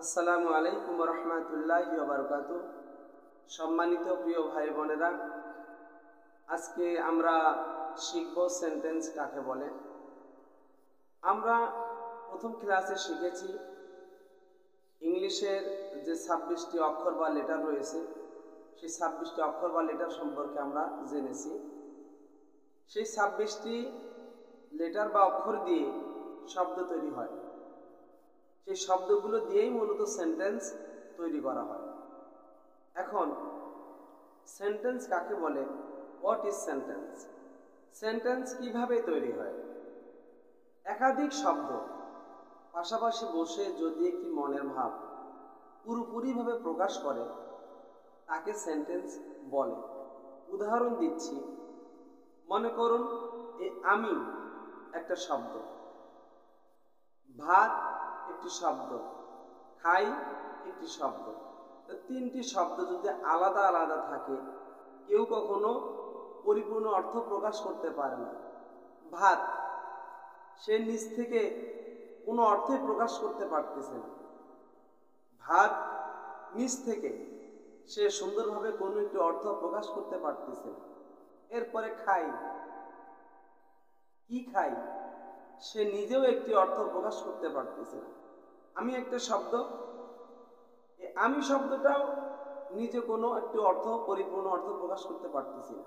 আসসালামু আলাইকুম রহমতুল্লাহি ওয়া বারাকাতুহু। সম্মানিত প্রিয় ভাই বোনেরা, আজকে আমরা শিখব সেন্টেন্স কাকে বলে। আমরা প্রথম ক্লাসে শিখেছি ইংলিশের যে 26টি অক্ষর বা লেটার রয়েছে, সেই 26টি অক্ষর বা লেটার সম্পর্কে আমরা জেনেছি। সেই 26টি লেটার বা অক্ষর দিয়ে শব্দ তৈরি হয়। সেই শব্দগুলো দিয়েই মূলত সেন্টেন্স তৈরি করা হয়। এখন সেন্টেন্স কাকে বলে? What is sentence? সেন্টেন্স কিভাবে তৈরি হয়? একাধিক শব্দ পাশাপাশি বসে যদি একটি মনের ভাব পুরোপুরিভাবে প্রকাশ করে তাকে সেন্টেন্স বলে। উদাহরণ দিচ্ছি, মনে করুন আমি একটা শব্দ, ভাত একটি শব্দ, খাই একটি শব্দ। তিনটি শব্দ যদি আলাদা আলাদা থাকে, কেউ কখনো পরিপূর্ণ অর্থ প্রকাশ করতে পারে না। ভাত, সে নিজ থেকে কোনো অর্থই প্রকাশ করতে পারতেছে না। ভাত নিজ থেকে সে সুন্দরভাবে কোনো একটি অর্থ প্রকাশ করতে পারতেছে না। এরপরে খাই, কি খাই, সে নিজেও একটি অর্থ প্রকাশ করতে পারতেছে না। আমি একটা শব্দ, আমি শব্দটাও নিজে কোনো একটি অর্থ, পরিপূর্ণ অর্থ প্রকাশ করতে পারতেছি না।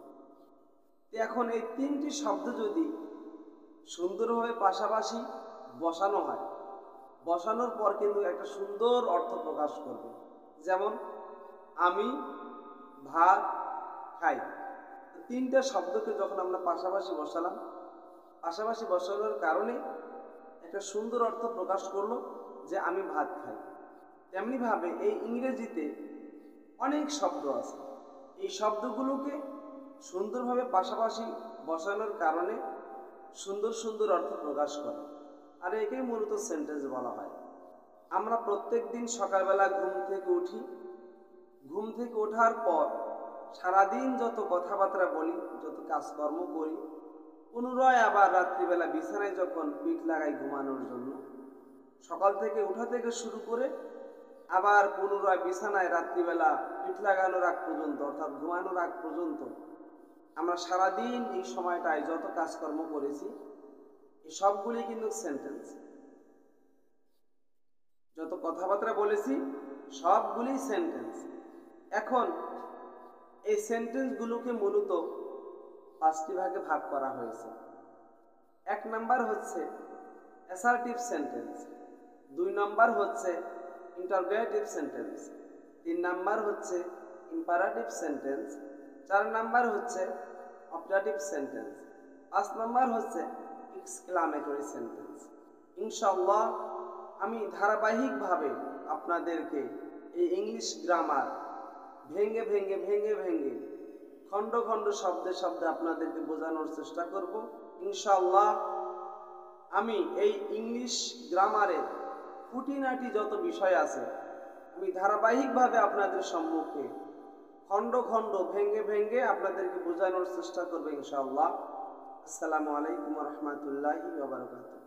এখন এই তিনটি শব্দ যদি সুন্দরভাবে পাশাপাশি বসানো হয়, বসানোর পর কিন্তু একটা সুন্দর অর্থ প্রকাশ করবে। যেমন আমি ভাত খাই, তিনটা শব্দকে যখন আমরা পাশাপাশি বসালাম, পাশাপাশি বসানোর কারণে একটা সুন্দর অর্থ প্রকাশ করলো যে আমি ভাত খাই। তেমনিভাবে এই ইংরেজিতে অনেক শব্দ আছে, এই শব্দগুলোকে সুন্দরভাবে পাশাপাশি বসানোর কারণে সুন্দর সুন্দর অর্থ প্রকাশ করে, আর একেই মূলত সেন্টেন্স বলা হয়। আমরা প্রত্যেক দিন সকালবেলা ঘুম থেকে উঠি, ঘুম থেকে ওঠার পর সারাদিন যত কথাবার্তা বলি, যত কাজকর্ম করি, পুনরায় আবার রাত্রিবেলা বিছানায় যখন পিঠ লাগাই ঘুমানোর জন্য, সকাল থেকে উঠা থেকে শুরু করে আবার পুনরায় বিছানায় রাত্রিবেলা পিঠ লাগানোর আগ পর্যন্ত, অর্থাৎ ঘুমানোর আগ পর্যন্ত আমরা সারাদিন এই সময়টায় যত কাজকর্ম করেছি, এই সবগুলি কিন্তু সেন্টেন্স। যত কথাবার্তা বলেছি সবগুলি সেন্টেন্স। এখন এই সেন্টেন্সগুলোকে মূলত 5টি ভাগে ভাগ করা হয়েছে। 1 নাম্বার হচ্ছে অ্যাসার্টিভ সেন্টেন্স, 2 নাম্বার হচ্ছে ইন্টারোগেটিভ সেন্টেন্স, 3 নাম্বার হচ্ছে ইম্পারেটিভ সেন্টেন্স, 4 নাম্বার হচ্ছে অবজেক্টিভ সেন্টেন্স, 5 নাম্বার হচ্ছে এক্সক্লামেটরি সেন্টেন্স। ইনশাআল্লাহ আমি ধারাবাহিকভাবে আপনাদেরকে এই ইংলিশ গ্রামার ভেঙে ভেঙে ভেঙে ভেঙে খণ্ড খণ্ড শব্দে শব্দে আপনাদেরকে বোঝানোর চেষ্টা করব। ইনশাআল্লাহ আমি এই ইংলিশ গ্রামারের খুঁটিনাটি যত বিষয় আছে, আমি ধারাবাহিকভাবে আপনাদের সম্মুখে খণ্ড খণ্ড ভেঙে ভেঙে আপনাদেরকে বোঝানোর চেষ্টা করব ইনশাআল্লাহ। আসসালামু আলাইকুম রহমতুল্লাহি ওয়া বারাকাতুহু।